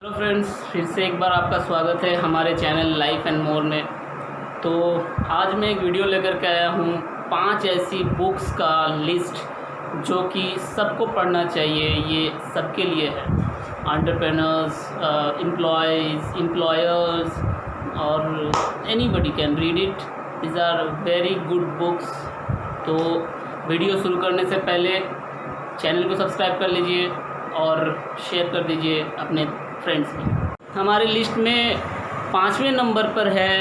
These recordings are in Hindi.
हेलो फ्रेंड्स, फिर से एक बार आपका स्वागत है हमारे चैनल लाइफ एंड मोर में। तो आज मैं एक वीडियो लेकर के आया हूँ 5 ऐसी बुक्स का लिस्ट जो कि सबको पढ़ना चाहिए। ये सबके लिए है, एंटरप्रेन्योर्स, एम्प्लॉयर्स और anybody can read it. These are very good books. तो वीडियो शुरू करने से पहले चैनल को सब्सक्राइब कर लीजिए और शेयर कर दीजिए अपने फ्रेंड्स में। हमारी लिस्ट में 5वें नंबर पर है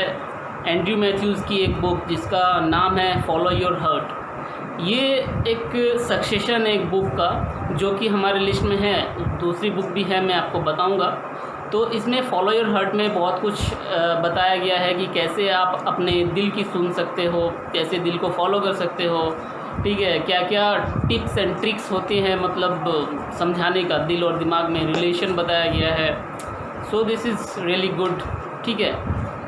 एंड्रयू मैथ्यूज़ की एक बुक जिसका नाम है फॉलो योर हार्ट। ये एक सक्सेशन है एक बुक का जो कि हमारे लिस्ट में है। दूसरी बुक भी है, मैं आपको बताऊंगा। तो इसमें फॉलो योर हार्ट में बहुत कुछ बताया गया है कि कैसे आप अपने दिल की सुन सकते हो, कैसे दिल को फॉलो कर सकते हो, ठीक है। क्या क्या टिप्स एंड ट्रिक्स होती हैं, मतलब समझाने का दिल और दिमाग में रिलेशन बताया गया है। So this is really good, ठीक है।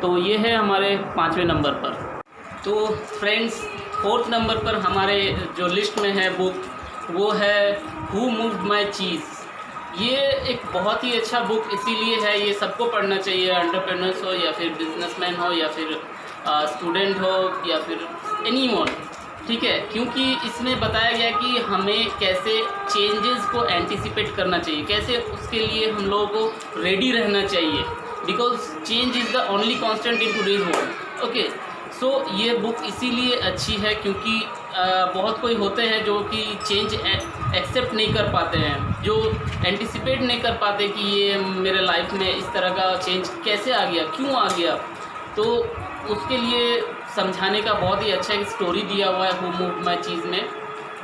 तो ये है हमारे 5वें नंबर पर। तो फ्रेंड्स, 4th नंबर पर हमारे जो लिस्ट में है बुक वो है हु मूव्ड माई चीज़। ये एक बहुत ही अच्छा बुक इसीलिए है, ये सबको पढ़ना चाहिए, एंटरप्रेन्योर्स हो या फिर बिजनेसमैन हो या फिर स्टूडेंट हो या फिर एनीवन, ठीक है। क्योंकि इसमें बताया गया कि हमें कैसे चेंजेस को एंटिसिपेट करना चाहिए, कैसे उसके लिए हम लोगों को रेडी रहना चाहिए, because change is the only constant in today's world. Okay, so ये बुक इसीलिए अच्छी है क्योंकि बहुत कोई होते हैं जो कि चेंज एक्सेप्ट नहीं कर पाते हैं, जो एंटिसिपेट नहीं कर पाते कि ये मेरे लाइफ में इस तरह का चेंज कैसे आ गया, क्यों आ गया। तो उसके लिए समझाने का बहुत ही अच्छा एक स्टोरी दिया हुआ है हु मूव्ड माई चीज़ में।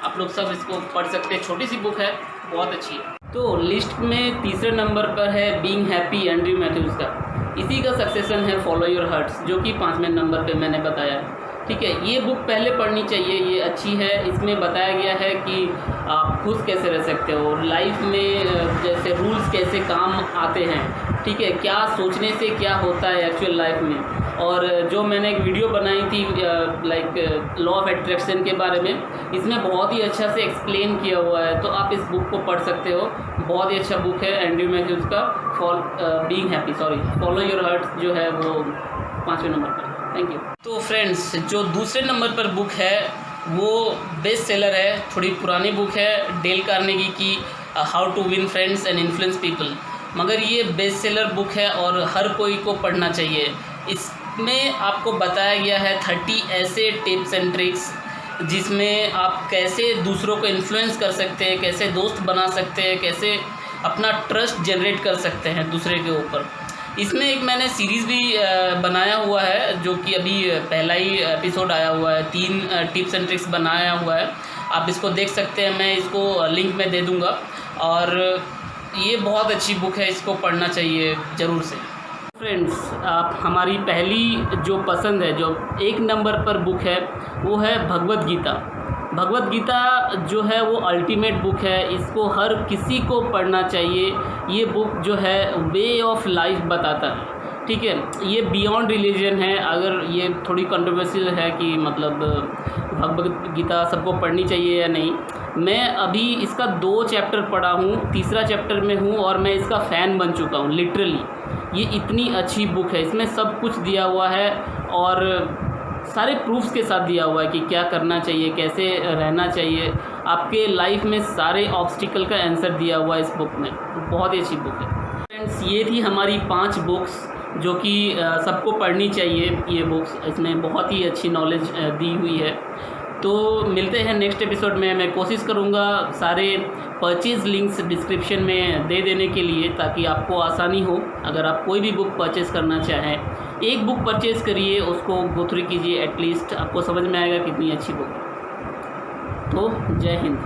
आप लोग सब इसको पढ़ सकते हैं, छोटी सी बुक है, बहुत अच्छी है। तो लिस्ट में 3रे नंबर पर है बीइंग हैप्पी, एंड्रयू मैथ्यूज़ का। इसी का सक्सेशन है फॉलो योर हार्ट्स जो कि 5वें नंबर पे मैंने बताया है, ठीक है। ये बुक पहले पढ़नी चाहिए, ये अच्छी है। इसमें बताया गया है कि आप खुश कैसे रह सकते हो लाइफ में, जैसे रूल्स कैसे काम आते हैं, ठीक है, क्या सोचने से क्या होता है एक्चुअल लाइफ में। और जो मैंने एक वीडियो बनाई थी लाइक लॉ ऑफ अट्रैक्शन के बारे में, इसमें बहुत ही अच्छा से एक्सप्लेन किया हुआ है। तो आप इस बुक को पढ़ सकते हो, बहुत ही अच्छा बुक है एंड्रयू मैथ्यूज़ का फॉलो योर हार्ट जो है वो 5वें नंबर पर। Thank you. तो फ्रेंड्स, जो दूसरे नंबर पर बुक है वो बेस्ट सेलर है, थोड़ी पुरानी बुक है, डेल कार्नेगी की how to win friends and influence people. मगर ये बेस्ट सेलर बुक है और हर कोई को पढ़ना चाहिए। इसमें आपको बताया गया है 30 ऐसे टिप्स एंड ट्रिक्स जिसमें आप कैसे दूसरों को इन्फ्लुएंस कर सकते हैं, कैसे दोस्त बना सकते हैं, कैसे अपना ट्रस्ट जनरेट कर सकते हैं दूसरे के ऊपर। इसमें एक मैंने सीरीज़ भी बनाया हुआ है जो कि अभी पहला ही एपिसोड आया हुआ है। 3 टिप्स एंड ट्रिक्स बनाया हुआ है, आप इसको देख सकते हैं, मैं इसको लिंक में दे दूँगा। और ये बहुत अच्छी बुक है, इसको पढ़ना चाहिए ज़रूर से। फ्रेंड्स, आप हमारी पहली जो पसंद है, जो 1 नंबर पर बुक है वो है भगवद गीता। भगवद गीता जो है वो अल्टीमेट बुक है, इसको हर किसी को पढ़ना चाहिए। ये बुक जो है वे ऑफ लाइफ बताता है, ठीक है। ये बियॉन्ड रिलीजन है। अगर ये थोड़ी कंट्रोवर्शियल है कि मतलब भगवद गीता सबको पढ़नी चाहिए या नहीं। मैं अभी इसका 2 चैप्टर पढ़ा हूँ, 3रा चैप्टर में हूँ और मैं इसका फ़ैन बन चुका हूँ लिटरली। ये इतनी अच्छी बुक है, इसमें सब कुछ दिया हुआ है और सारे प्रूफ्स के साथ दिया हुआ है कि क्या करना चाहिए, कैसे रहना चाहिए आपके लाइफ में। सारे ऑब्स्टिकल का आंसर दिया हुआ है इस बुक में, बहुत ही अच्छी बुक है। फ्रेंड्स, ये थी हमारी 5 बुक्स जो कि सबको पढ़नी चाहिए। ये बुक्स, इसमें बहुत ही अच्छी नॉलेज दी हुई है। तो मिलते हैं नेक्स्ट एपिसोड में। मैं कोशिश करूँगा सारे परचेज़ लिंक्स डिस्क्रिप्शन में दे देने के लिए, ताकि आपको आसानी हो। अगर आप कोई भी बुक परचेज़ करना चाहें, एक बुक परचेज़ करिए, उसको गो थ्रू कीजिए, एटलीस्ट आपको समझ में आएगा कितनी अच्छी बुक है। तो जय हिंद।